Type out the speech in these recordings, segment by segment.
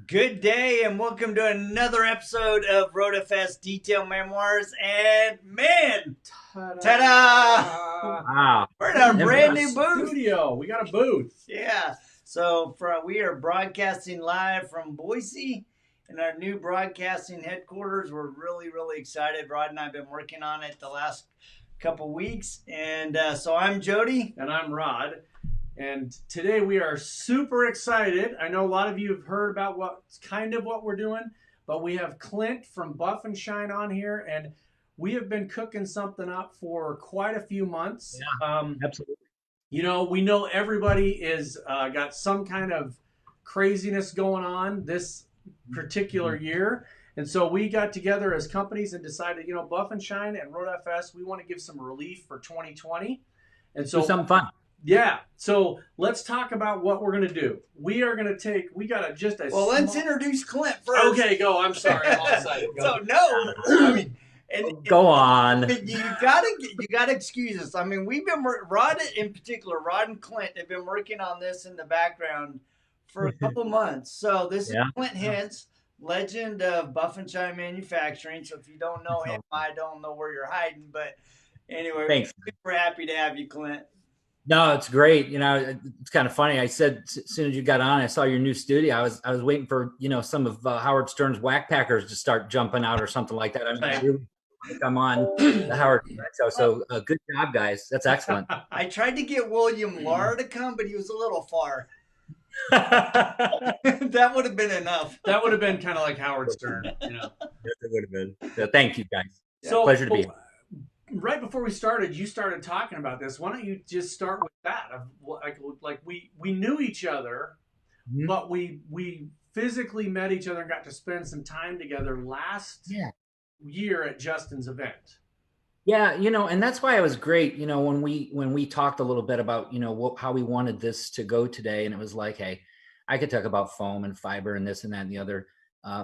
Good day and welcome to another episode of RoadFS Detail Memoirs. And man, ta-da! Wow. We're in our brand new booth. Studio. We got a booth. Yeah. So we are broadcasting live from Boise in our new broadcasting headquarters. We're really excited. Rod and I have been working on it the last couple weeks. And so I'm Jody. And I'm Rod. And today we are super excited. I know a lot of you have heard about what we're doing, but we have Clint from Buff and Shine on here, and we have been cooking something up for quite a few months. Yeah, absolutely. You know, we know everybody is got some kind of craziness going on this particular year. And so we got together as companies and decided, you know, Buff and Shine and RoadFS, we want to give some relief for 2020. And so do something fun. Yeah. So let's talk about what we're going to do. We are going to let's introduce Clint first. Okay, go. I'm sorry. I'm all excited. Go. So no, I mean, Go on. You gotta excuse us. I mean, we've been Rod in particular. Rod and Clint have been working on this in the background for a couple months. So this is Clint Hintz, legend of Buff and Shine Manufacturing. So if you don't know him, I don't know where you're hiding. But anyway, Thanks. We're happy to have you, Clint. No, it's great. You know, it's kind of funny. I said as soon as you got on, I saw your new studio. I was waiting for, you know, some of Howard Stern's whack packers to start jumping out or something like that. I'm on the Howard show. So good job, guys. That's excellent. I tried to get William Lahr to come, but he was a little far. That would have been enough. That would have been kind of like Howard Stern, you know. Yes, it would have been. So thank you, guys. So pleasure to be here. Right before we started, you started talking about this. Why don't you just start with that? Like we knew each other, but we physically met each other and got to spend some time together last year at Justin's event. Yeah, you know, and that's why it was great. You know, when we talked a little bit about, you know, how we wanted this to go today, and it was like, hey, I could talk about foam and fiber and this and that and the other.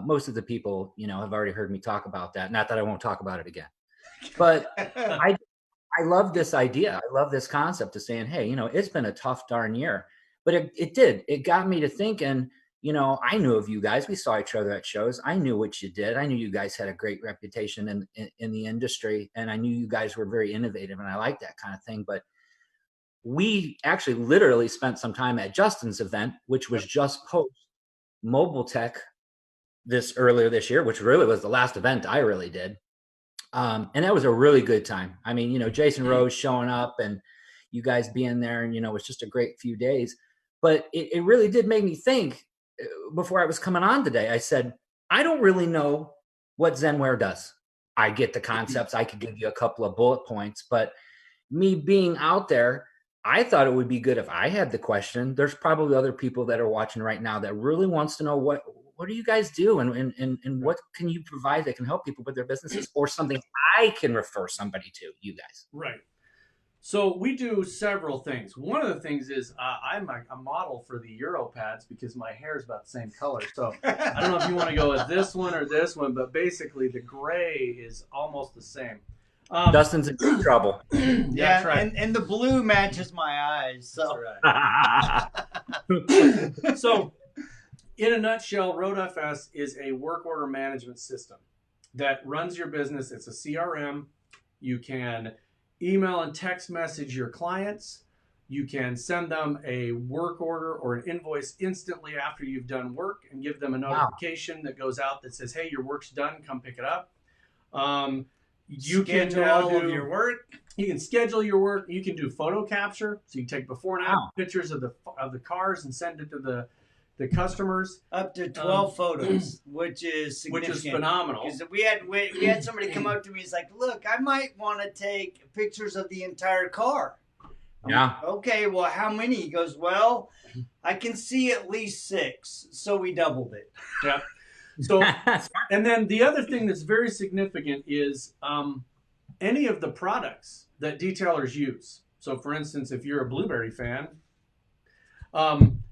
Most of the people, you know, have already heard me talk about that. Not that I won't talk about it again. But I love this idea. I love this concept of saying, hey, you know, it's been a tough darn year. But it got me to thinking, you know, I knew of you guys. We saw each other at shows. I knew what you did. I knew you guys had a great reputation in the industry. And I knew you guys were very innovative. And I like that kind of thing. But we actually literally spent some time at Justin's event, which was just post Mobile Tech earlier this year, which really was the last event I really did. And that was a really good time. I mean, you know, Jason Rose showing up and you guys being there, and, you know, it was just a great few days. But it really did make me think before I was coming on today. I said, I don't really know what Zenware does. I get the concepts. I could give you a couple of bullet points, but me being out there, I thought it would be good if I had the question. There's probably other people that are watching right now that really wants to know what do you guys do and what can you provide that can help people with their businesses, or something I can refer somebody to, you guys. Right. So we do several things. One of the things is I'm a model for the Euro pads because my hair is about the same color. So I don't know if you want to go with this one or this one, but basically the gray is almost the same. Dustin's in trouble. Yeah, that's right. And the blue matches my eyes. So. That's right. So in a nutshell, RoadFS is a work order management system that runs your business. It's a CRM. You can email and text message your clients. You can send them a work order or an invoice instantly after you've done work and give them a notification that goes out that says, hey, your work's done, come pick it up. You can schedule all of your work. You can schedule your work. You can do photo capture. So you take before and after pictures of the cars and send it to the customers. Up to 12 photos, which is significant. Which is phenomenal. Because we had somebody come up to me. He's like, look, I might want to take pictures of the entire car. I'm like, okay, well, how many? He goes, well, I can see at least 6. So we doubled it. Yeah. So, and then the other thing that's very significant is any of the products that detailers use. So for instance, if you're a Blueberry fan,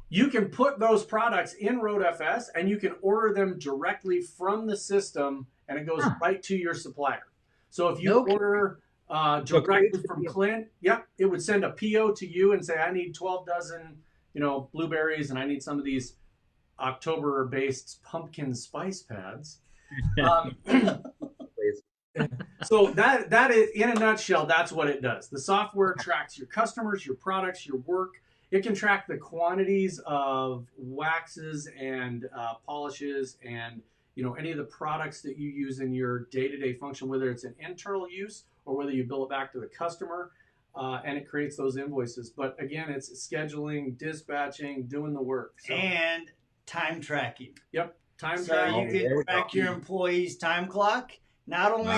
you can put those products in RoadFS and you can order them directly from the system and it goes right to your supplier. So if you order directly from Clint, it would send a PO to you and say, I need 12 dozen, you know, blueberries and I need some of these October-based pumpkin spice pads. So that is, in a nutshell, that's what it does. The software tracks your customers, your products, your work. It can track the quantities of waxes and polishes and any of the products that you use in your day-to-day function, whether it's an internal use or whether you bill it back to the customer, and it creates those invoices. But again, it's scheduling, dispatching, doing the work. So. And time tracking. Yep, time tracking. So you can track your employees' time clock. Not only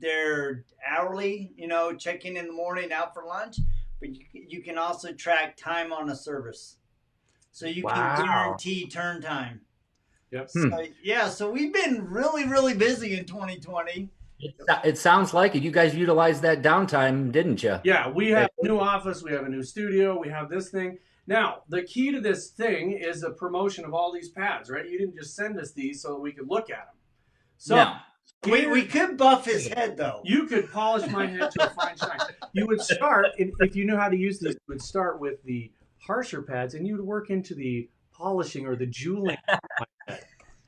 their hourly, checking in the morning, out for lunch, but you can also track time on a service. So you can guarantee turn time. Yep. So we've been really, really busy in 2020. It sounds like it. You guys utilized that downtime, didn't you? Yeah, we have a new office. We have a new studio. We have this thing. Now, the key to this thing is a promotion of all these pads, right? You didn't just send us these so that we could look at them. So we could buff his head, though. You could polish my head to a fine shine. You would start, if you knew how to use these, you would start with the harsher pads, and you would work into the polishing or the jeweling.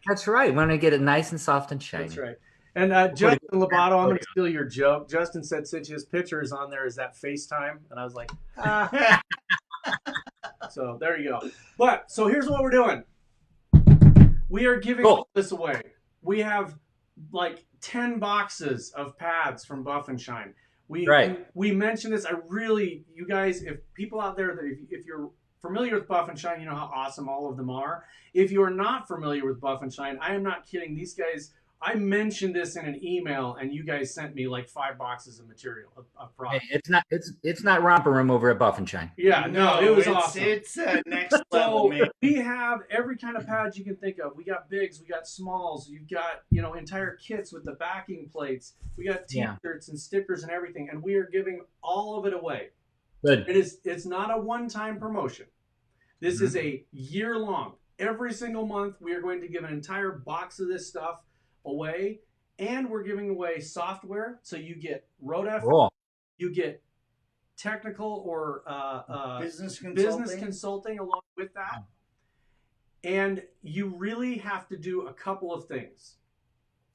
That's right. When I get it nice and soft and shiny. That's right. And Justin Lobato, I'm going to steal your joke. Justin said since his picture is on there, is that FaceTime? And I was like, ah. So there you go. But so here's what we're doing. We are giving this away. We have like 10 boxes of pads from Buff and Shine. We mentioned this. You guys, if people out there, that if you're familiar with Buff and Shine, you know how awesome all of them are. If you are not familiar with Buff and Shine, I am not kidding. These guys, I mentioned this in an email, and you guys sent me like 5 boxes of material of product. Hey, it's not romper room over at Buff and Shine. Yeah, no, it was awesome. It's next level. So we have every kind of pad you can think of. We got bigs, we got smalls. You've got entire kits with the backing plates. We got T-shirts and stickers and everything, and we are giving all of it away. Good. It's not a one-time promotion. This is a year-long. Every single month, we are going to give an entire box of this stuff away, and we're giving away software. So you get RoadFS, you get technical or business consulting along with that. And you really have to do a couple of things.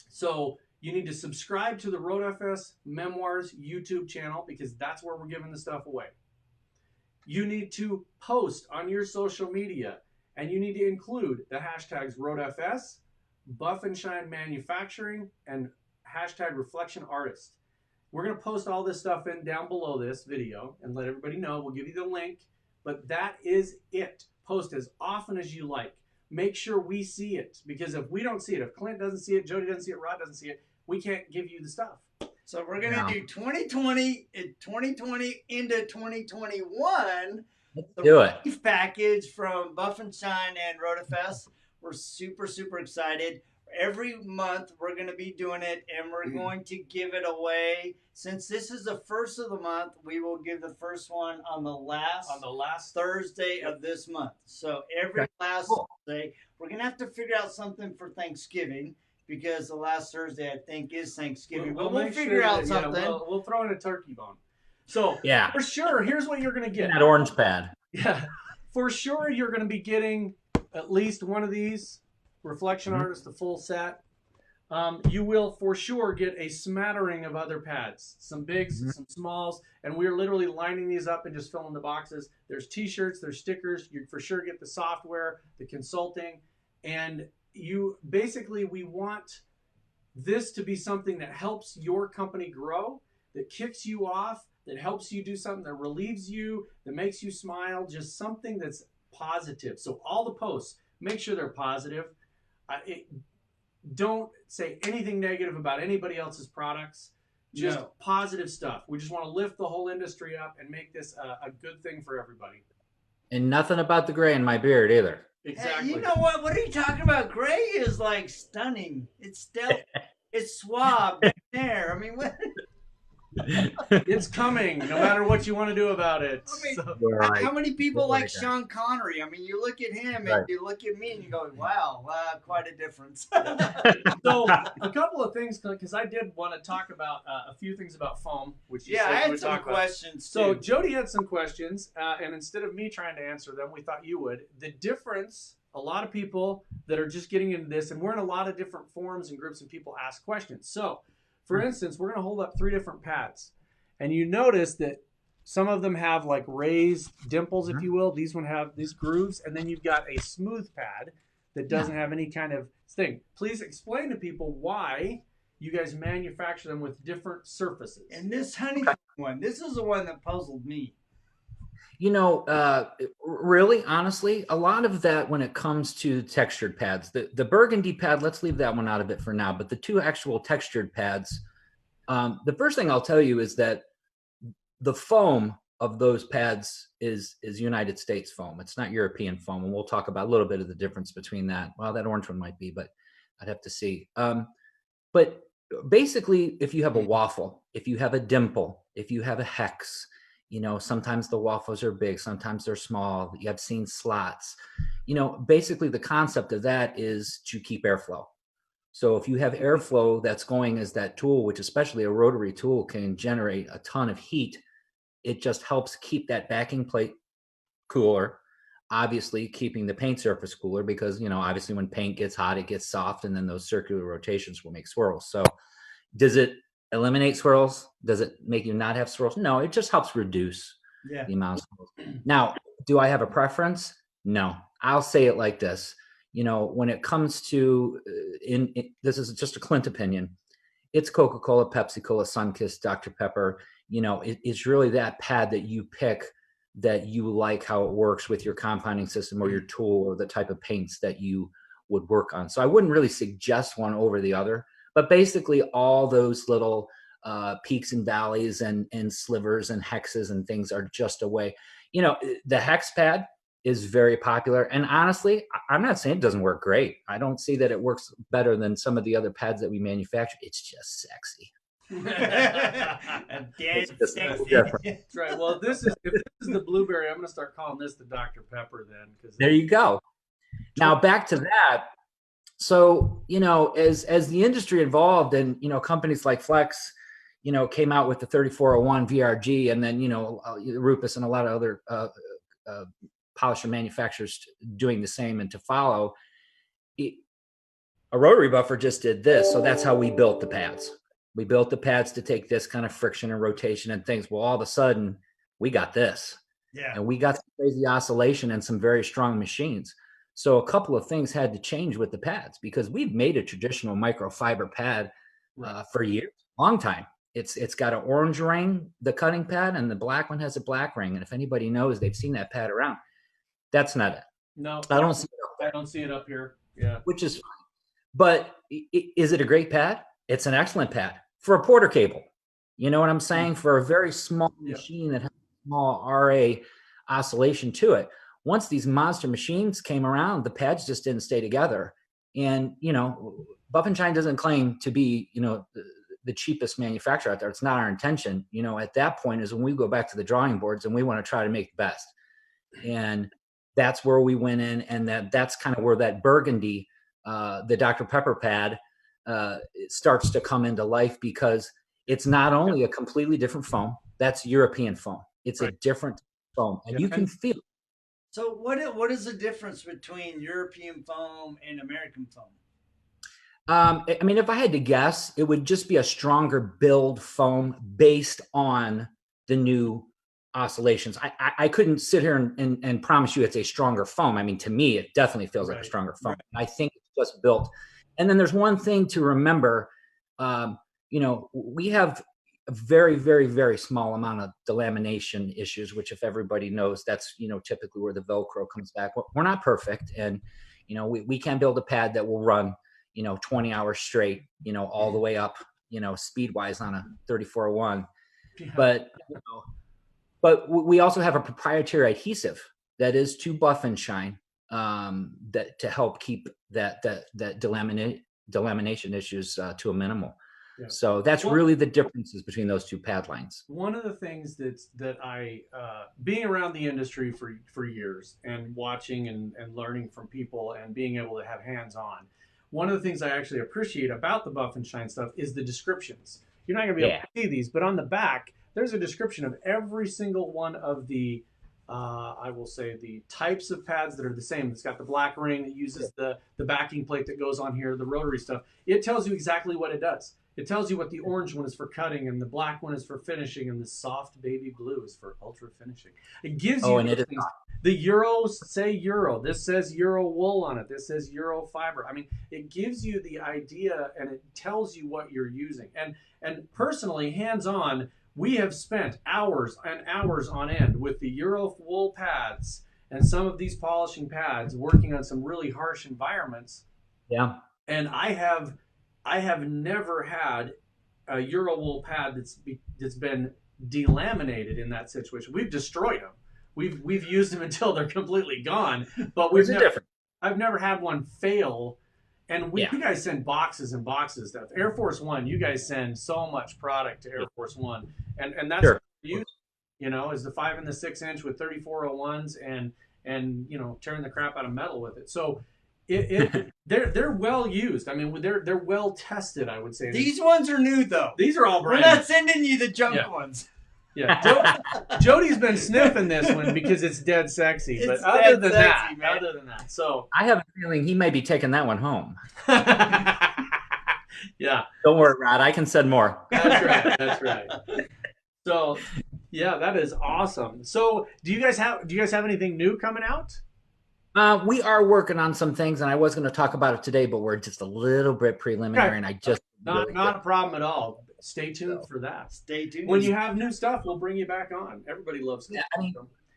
So you need to subscribe to the RoadFS Memoirs YouTube channel, because that's where we're giving the stuff away. You need to post on your social media, and you need to include the hashtags RoadFS, Buff and Shine Manufacturing, and hashtag reflectionartist. We're going to post all this stuff in down below this video and let everybody know. We'll give you the link, but that is it. Post as often as you like. Make sure we see it, because if we don't see it, if Clint doesn't see it, Jody doesn't see it, Rod doesn't see it, we can't give you the stuff. So we're going to do 2020 into 2021. Let's do it. The package from Buff and Shine and RoadFS. We're super, super excited. Every month we're going to be doing it, and we're going to give it away. Since this is the first of the month, we will give the first one on the last Thursday of this month. So every last Thursday, we're going to have to figure out something for Thanksgiving, because the last Thursday, I think, is Thanksgiving. We'll figure out something. We'll throw in a turkey bone. So for sure, here's what you're going to get. That orange pad. Yeah, for sure you're going to be getting at least one of these, Reflection Artist, the full set. You will for sure get a smattering of other pads, some bigs, some smalls, and we're literally lining these up and just filling the boxes. There's T-shirts, there's stickers. You for sure get the software, the consulting, and we want this to be something that helps your company grow, that kicks you off, that helps you do something that relieves you, that makes you smile, just something that's positive. So all the posts, make sure they're positive. Don't say anything negative about anybody else's products. Just positive stuff. We just want to lift the whole industry up and make this a good thing for everybody. And nothing about the gray in my beard either. Exactly. Hey, you know what? What are you talking about? Gray is like stunning. It's it's suave there. I mean, what? It's coming, no matter what you want to do about it. I mean, So, Right. how many people You're like right. Sean Connery? I mean, you look at him and Right. you look at me and you go, wow, quite a difference. so a couple of things, because I did want to talk about a few things about foam, which you Yeah, said I you had would some talk about. questions So too. Jody had some questions, and instead of me trying to answer them, we thought you would. The difference, a lot of people that are just getting into this, and we're in a lot of different forums and groups, and people ask questions. So, for instance, we're going to hold up 3 different pads, and you notice that some of them have like raised dimples, if you will. These one have these grooves, and then you've got a smooth pad that doesn't have any kind of thing. Please explain to people why you guys manufacture them with different surfaces. And this honeycomb one, this is the one that puzzled me. You know, really, honestly, a lot of that when it comes to textured pads, the burgundy pad, let's leave that one out of it for now. But the 2 actual textured pads, the first thing I'll tell you is that the foam of those pads is United States foam. It's not European foam, and we'll talk about a little bit of the difference between that. Well, that orange one might be, but I'd have to see. But basically, if you have a waffle, if you have a dimple, if you have a hex, you know, sometimes the waffles are big, sometimes they're small. You have seen slots. You know, basically the concept of that is to keep airflow. So if you have airflow that's going as that tool, which especially a rotary tool can generate a ton of heat, it just helps keep that backing plate cooler, obviously keeping the paint surface cooler because, you know, obviously when paint gets hot, it gets soft and then those circular rotations will make swirls. So does it eliminate swirls? Does it make you not have swirls? No, it just helps reduce the amount of swirls. Now, do I have a preference? No. I'll say it like this. You know, when it comes to, this is just a Clint opinion, it's Coca-Cola, Pepsi-Cola, Sunkist, Dr. Pepper. You know, it's really that pad that you pick that you like how it works with your compounding system or your tool or the type of paints that you would work on. So I wouldn't really suggest one over the other, but basically all those little peaks and valleys and slivers and hexes and things are just a way. You know, the hex pad is very popular. And honestly, I'm not saying it doesn't work great. I don't see that it works better than some of the other pads that we manufacture. It's just sexy. It's just sexy. That's right. Well, if this is the blueberry, I'm going to start calling this the Dr. Pepper then. There you go. Now back to that. So, you know, as the industry evolved and, you know, companies like Flex, you know, came out with the 3401 VRG and then, you know, Rupus and a lot of other polisher manufacturers doing the same and to follow, a rotary buffer just did this. So that's how we built the pads. We built the pads to take this kind of friction and rotation and things. Well, all of a sudden we got this. Yeah. And we got some crazy oscillation and some very strong machines. So a couple of things had to change with the pads because we've made a traditional microfiber pad for years, long time. It's got an orange ring, the cutting pad, and the black one has a black ring. And if anybody knows, they've seen that pad around. That's not it. No, I don't see it up there. I don't see it up here. Yeah. Which is fine. But is it a great pad? It's an excellent pad for a Porter cable. You know what I'm saying? For a very small machine that has a small RA oscillation to it. Once these monster machines came around, the pads just didn't stay together. And, you know, Buff and Shine doesn't claim to be, you know, the cheapest manufacturer out there. It's not our intention. You know, at that point is when we go back to the drawing boards and we want to try to make the best. And that's where we went in, and that's kind of where that burgundy, the Dr. Pepper pad, starts to come into life because it's not only a completely different foam. That's European foam. It's a different foam, and you can feel it. So what is the difference between European foam and American foam? I mean, if I had to guess, it would just be a stronger build foam based on the new oscillations. I couldn't sit here and promise you it's a stronger foam. I mean, to me, it definitely feels like a stronger foam. I think it's just built. And then there's one thing to remember. You know, we have a very, very, very small amount of delamination issues, which if everybody knows, that's, you know, typically where the Velcro comes back. We're not perfect. And, you know, we can build a pad that will run, you know, 20 hours straight, you know, all the way up, you know, speed wise on a 3401. But, you know, but we also have a proprietary adhesive that is to Buff and Shine, that to help keep that delamination issues to a minimal. So that's really the differences between those two pad lines. One of the things that I, being around the industry for years and watching and learning from people and being able to have hands-on, one of the things I actually appreciate about the Buff and Shine stuff is the descriptions. You're not going to be able to see these, but on the back, there's a description of every single one of the, I will say, the types of pads that are the same. It's got the black ring that uses the backing plate that goes on here, the rotary stuff. It tells you exactly what it does. It tells you what the orange one is for cutting, and the black one is for finishing, and the soft baby blue is for ultra finishing. It gives you things. The Euros say Euro. This says Euro wool on it. This says Euro fiber. I mean, it gives you the idea, and it tells you what you're using. And personally, hands-on, we have spent hours and hours on end with the Euro wool pads and some of these polishing pads working on some really harsh environments. Yeah. And I have never had a Euro wool pad that's been delaminated in that situation. We've destroyed them. We've used them until they're completely gone. But I've never had one fail. And you guys send boxes and boxes of stuff. Air Force One, you guys send so much product to Air Force One, and that's what you know, is the 5 and the 6 inch with 3401s and tearing the crap out of metal with it. So. They're well used. I mean, they're well tested, I would say. These ones are new though. These are all brand. We're not sending you the junk ones. Yeah, Jody's been sniffing this one because it's dead sexy. But other than that, so I have a feeling he may be taking that one home. Yeah. Don't worry, Rod. I can send more. That's right. So, yeah, that is awesome. So, do you guys have anything new coming out? We are working on some things, and I was going to talk about it today, but we're just a little bit preliminary, and I just not a problem at all. Stay tuned for that. Stay tuned. When you have new stuff, we'll bring you back on. Everybody loves stuff. I mean,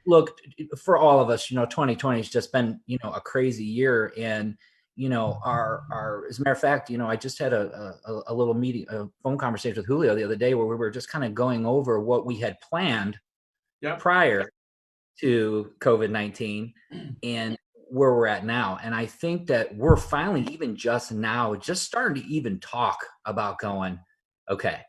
look, for all of us, 2020 has just been, a crazy year, and our as a matter of fact, I just had a little meeting, a phone conversation with Julio the other day where we were just kind of going over what we had planned prior to COVID-19 and where we're at now. And I think that we're finally even just starting to even talk about going, okay,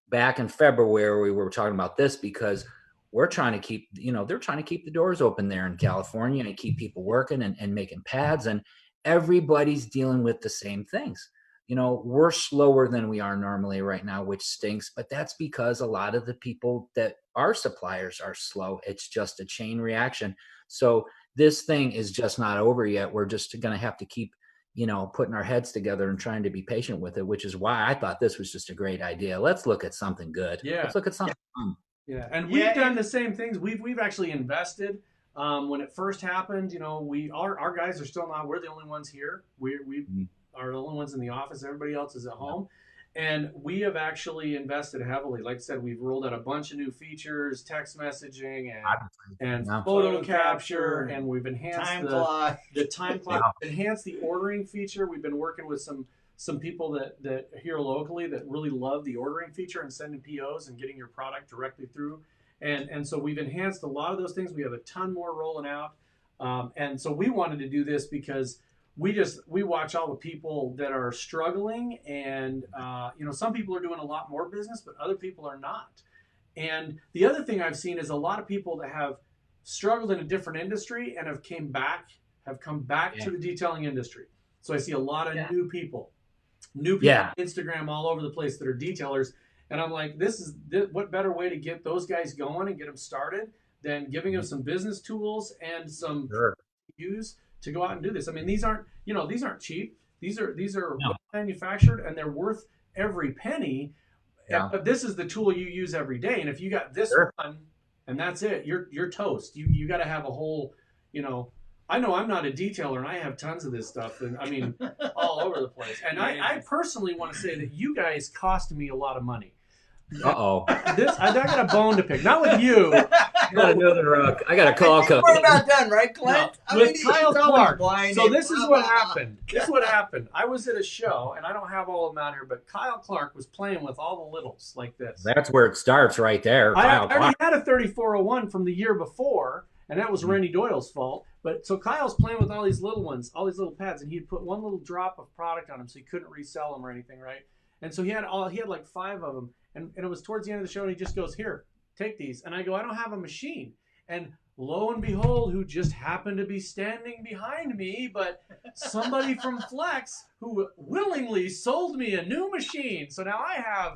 back in February, we were talking about this because we're trying to keep, they're trying to keep the doors open there in California and keep people working and making pads, and everybody's dealing with the same things. We're slower than we are normally right now, which stinks, but that's because a lot of the people that are suppliers are slow. It's just a chain reaction. So this thing is just not over yet. We're just going to have to keep, putting our heads together and trying to be patient with it, which is why I thought this was just a great idea. Let's look at something good. Yeah. Let's look at something fun. Yeah. And we've done the same things. We've actually invested. When it first happened, our guys are still not, we're the only ones here. We are the only ones in the office. Everybody else is at home. And we have actually invested heavily. Like I said, we've rolled out a bunch of new features, text messaging and photo capture, and we've enhanced the time clock, enhanced the ordering feature. We've been working with some people that here locally that really love the ordering feature and sending POs and getting your product directly through. And so we've enhanced a lot of those things. We have a ton more rolling out. And so we wanted to do this because we watch all the people that are struggling, and some people are doing a lot more business, but other people are not. And the other thing I've seen is a lot of people that have struggled in a different industry and have come back to the detailing industry. So I see a lot of new people on Instagram all over the place that are detailers. And I'm like, what better way to get those guys going and get them started than giving them some business tools and some use to go out and do this. I mean, these aren't cheap. These are well manufactured, and they're worth every penny. Yeah. But this is the tool you use every day. And if you got this one and that's it, you're toast. You got to have a whole, I know I'm not a detailer and I have tons of this stuff, and I mean all over the place. And I personally want to say that you guys cost me a lot of money. I got a bone to pick. Not with you. I got a call code. We're about done, right, Clint? No, with Kyle Clark. So this is what happened. I was at a show, and I don't have all of them out here, but Kyle Clark was playing with all the littles like this. That's where it starts right there. I already had a 3401 from the year before, and that was Randy Doyle's fault. But so Kyle's playing with all these little ones, all these little pads, and he'd put one little drop of product on them so he couldn't resell them or anything, right? And so he had like 5 of them. And it was towards the end of the show, and he just goes, "Here, take these." And I go, "I don't have a machine." And lo and behold, who just happened to be standing behind me, but somebody from Flex who willingly sold me a new machine. So now I have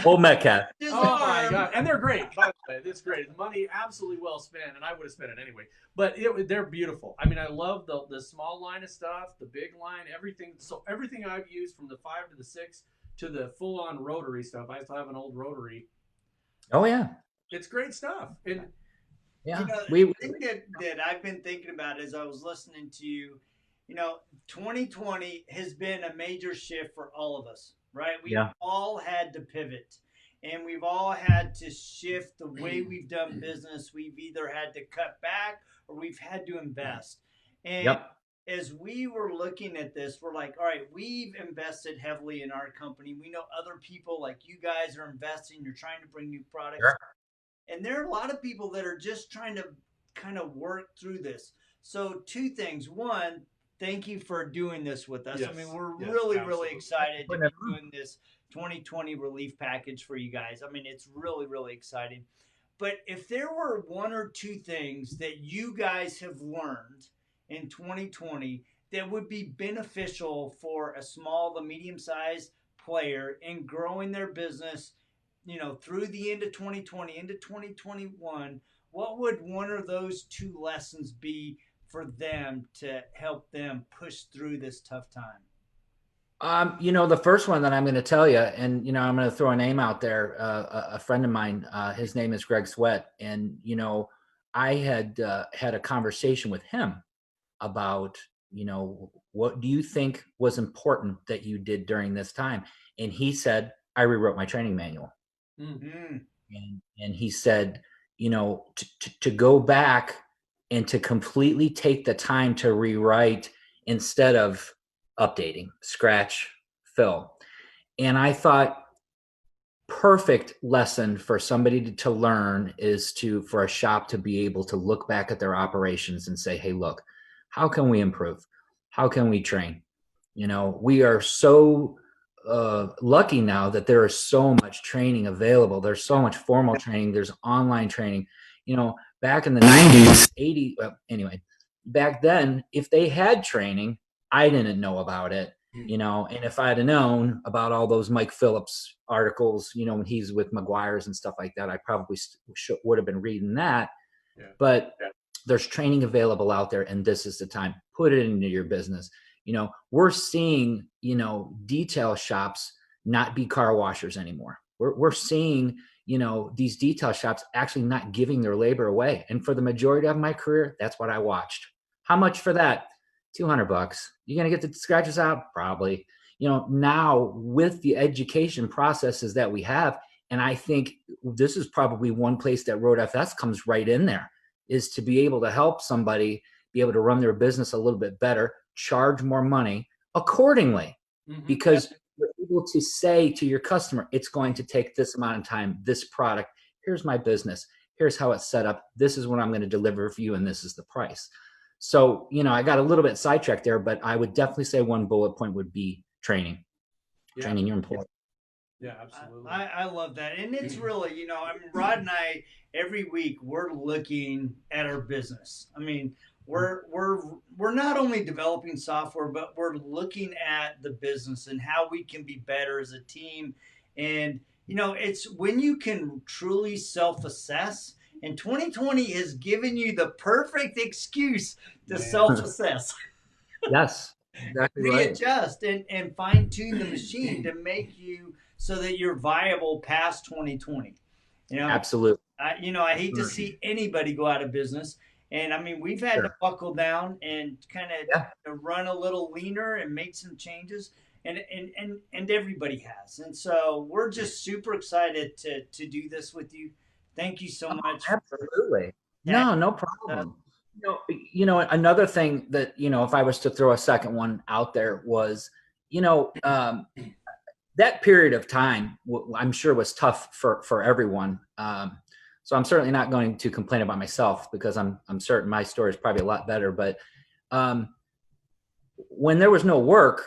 Old Metcalf. Oh my God. And they're great, by the way. It's great. Money absolutely well spent, and I would have spent it anyway. But they're beautiful. I mean, I love the small line of stuff, the big line, everything. So everything I've used from the 5 to the 6 to the full-on rotary stuff. I still have an old rotary. Oh, yeah. It's great stuff. And yeah, the thing that I've been thinking about as I was listening to you, 2020 has been a major shift for all of us, right? We've all had to pivot, and we've all had to shift the way we've done business. We've either had to cut back or we've had to invest. And as we were looking at this, we're like, all right, we've invested heavily in our company. We know other people like you guys are investing. You're trying to bring new products. Sure. And there are a lot of people that are just trying to kind of work through this. So 2 things. One, thank you for doing this with us. Yes. I mean, we're really excited to be doing this 2020 relief package for you guys. I mean, it's really exciting. But if there were 1 or 2 things that you guys have learned in 2020 that would be beneficial for a small to medium-sized player in growing their business, through the end of 2020 into 2021, what would 1 of those 2 lessons be for them to help them push through this tough time? The first one that I'm going to tell you, and, I'm going to throw a name out there, a friend of mine, his name is Greg Sweat. And, I had had a conversation with him about, what do you think was important that you did during this time? And he said, I rewrote my training manual. Mm-hmm. And he said, to go back and to completely take the time to rewrite instead of updating, scratch, fill. And I thought, perfect lesson for somebody to learn is for a shop to be able to look back at their operations and say, hey, look, how can we improve? How can we train? We are so lucky now that there is so much training available. There's so much formal training. There's online training. Back in the 90s, 80s, anyway, back then, if they had training, I didn't know about it, and if I'd have known about all those Mike Phillips articles, when he's with McGuire's and stuff like that, I probably would have been reading that. Yeah. But there's training available out there, and this is the time. Put it into your business. We're seeing, detail shops not be car washers anymore. We're seeing, these detail shops actually not giving their labor away. And for the majority of my career, that's what I watched. How much for that? $200. You going to get the scratches out? Probably. Now with the education processes that we have, and I think this is probably one place that RoadFS comes right in there, is to be able to help somebody be able to run their business a little bit better, charge more money accordingly, because you're able to say to your customer, it's going to take this amount of time, this product, here's my business, here's how it's set up, this is what I'm going to deliver for you, and this is the price. So, I got a little bit sidetracked there, but I would definitely say 1 bullet point would be training, training your employees. Yeah, absolutely. I love that. And it's really, Rod and I, every week, we're looking at our business. I mean, we're not only developing software, but we're looking at the business and how we can be better as a team. And, it's when you can truly self-assess, and 2020 has given you the perfect excuse to self-assess. Yes, exactly right. Readjust and fine-tune the machine to make you so that you're viable past 2020. Absolutely. I hate to see anybody go out of business. And I mean, we've had to buckle down and kind of run a little leaner and make some changes. And everybody has. And so we're just super excited to do this with you. Thank you so much. Absolutely. No problem. Another thing that, if I was to throw a second one out there was, that period of time, I'm sure was tough for everyone. So I'm certainly not going to complain about myself, because I'm certain my story is probably a lot better. But when there was no work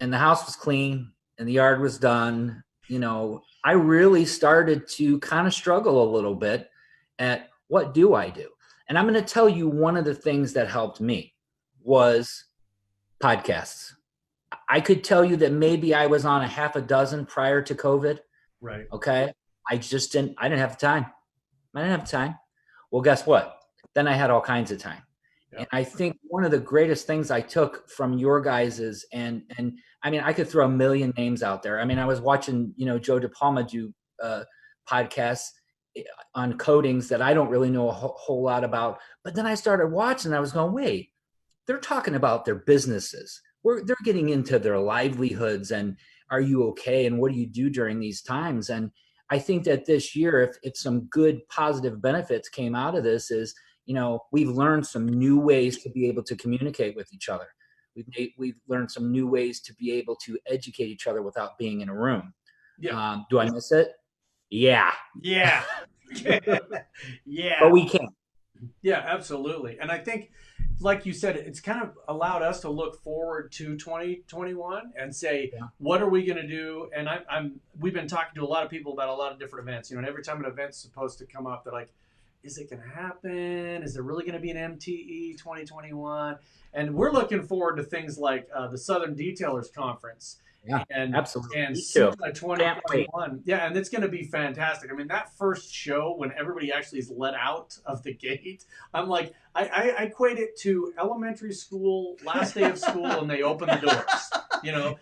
and the house was clean and the yard was done, you know, I really started to kind of struggle a little bit at what do I do? And I'm going to tell you one of the things that helped me was podcasts. I could tell you that maybe I was on a half a dozen prior to COVID. Right. Okay. I didn't have the time. I didn't have time. Well, guess what? Then I had all kinds of time. Yep. And I think one of the greatest things I took from your guys's, and I mean, I could throw a million names out there. I mean, I was watching, you know, Joe DePalma do podcasts on coatings that I don't really know a whole lot about. But then I started watching, and I was going, wait, they're talking about their businesses. They're getting into their livelihoods, and are you okay? And what do you do during these times? And I think that this year, if some good positive benefits came out of this, is, you know, we've learned some new ways to be able to communicate with each other. We've learned some new ways to be able to educate each other without being in a room. Yeah. Do I miss it? Yeah. Yeah. Yeah. But we can. Yeah, absolutely. And I think, like you said, it's kind of allowed us to look forward to 2021 and say, what are we going to do? And we've been talking to a lot of people about a lot of different events, you know, and every time an event's supposed to come up, they're like, is it going to happen? Is there really going to be an MTE 2021? And we're looking forward to things like the Southern Detailers Conference. Yeah, and absolutely. And 2021. Yeah, and it's going to be fantastic. I mean, that first show when everybody actually is let out of the gate, I'm like, I equate it to elementary school, last day of school, and they open the doors. You know,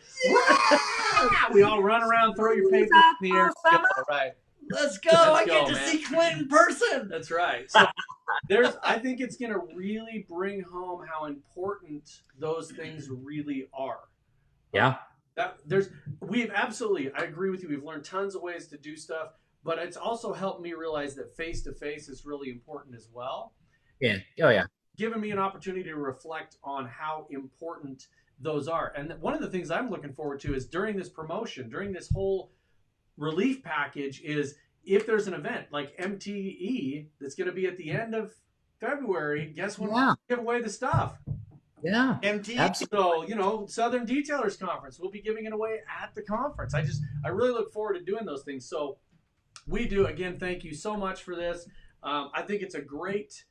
we all run around, throw your papers in the air. All right. Let's go. I get to see Clint in person. That's right. So I think it's going to really bring home how important those things really are. Yeah. We've absolutely, I agree with you. We've learned tons of ways to do stuff, but it's also helped me realize that face-to-face is really important as well. Yeah. Oh, yeah. Giving me an opportunity to reflect on how important those are. And one of the things I'm looking forward to is during this promotion, during this whole relief package, is if there's an event like MTE that's going to be at the end of February, guess when we'll give away the stuff? Yeah. MTE. So, you know, Southern Detailers Conference, we'll be giving it away at the conference. I really look forward to doing those things. So we do. Again, thank you so much for this. I think it's a great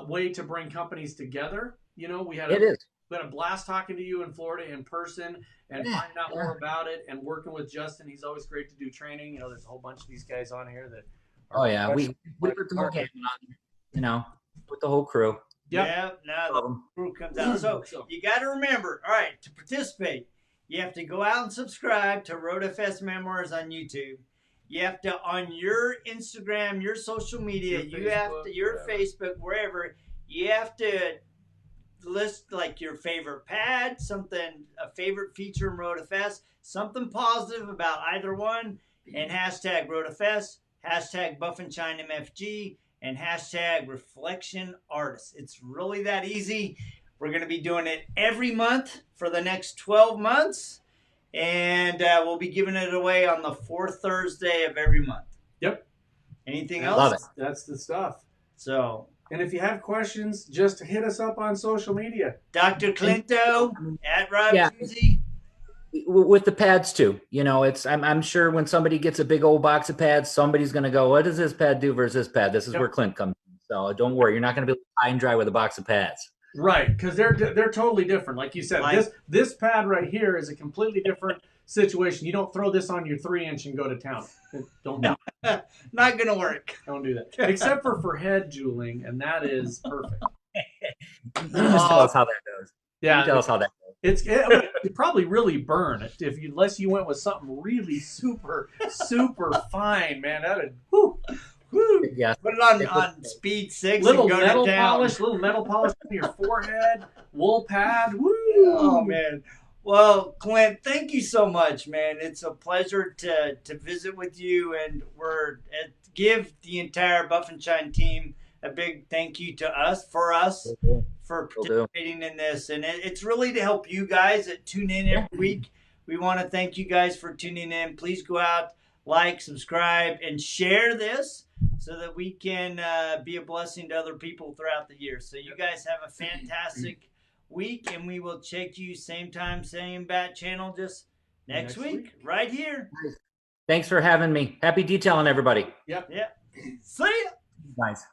way to bring companies together. You know, we had a blast talking to you in Florida in person and finding out more about it and working with Justin. He's always great to do training. You know, there's a whole bunch of these guys on here that are we put the whole game on, you know, with the whole crew. Yeah, now the crew comes out. So you got to remember, all right, to participate, you have to go out and subscribe to RoadFS Memoirs on YouTube. You have to, on your Instagram, your social media, your Facebook, wherever, you have to list like your favorite pad, a favorite feature in RoadFS, something positive about either one, and hashtag RoadFS, hashtag buffandshinemfg, and hashtag reflectionartist. It's really that easy. We're going to be doing it every month for the next 12 months. And we'll be giving it away on the fourth Thursday of every month. Yep. Anything else? Love it. That's the stuff. So, and if you have questions, just hit us up on social media. Dr. Clinto at Rob Susie. With the pads too, you know, I'm sure when somebody gets a big old box of pads, somebody's going to go, what does this pad do versus this pad? This is where Clint comes in. So don't worry, you're not going to be high and dry with a box of pads. Right, because they're totally different. Like you said, this pad right here is a completely different situation. You don't throw this on your 3-inch and go to town. Don't. No. Not going to work. Don't do that. Except for head jeweling, and that is perfect. Just tell us how that goes. Yeah, tell us how that goes. It probably really burn unless you went with something really super fine, man. That'd whoo. Yeah. Put it on speed 6 little and go metal to town. Little metal polish on your forehead, wool pad. Woo! Oh man. Well, Clint, thank you so much, man. It's a pleasure to visit with you, and give the entire Buff and Shine team a big thank you to us for participating in this. And it's really to help you guys that tune in every week. We want to thank you guys for tuning in. Please go out, like, subscribe, and share this so that we can be a blessing to other people throughout the year. So you guys have a fantastic week, and we will check you same time, same bat channel, just next week, right here. Thanks for having me. Happy detailing, everybody. Yep. Yeah. See ya. Nice.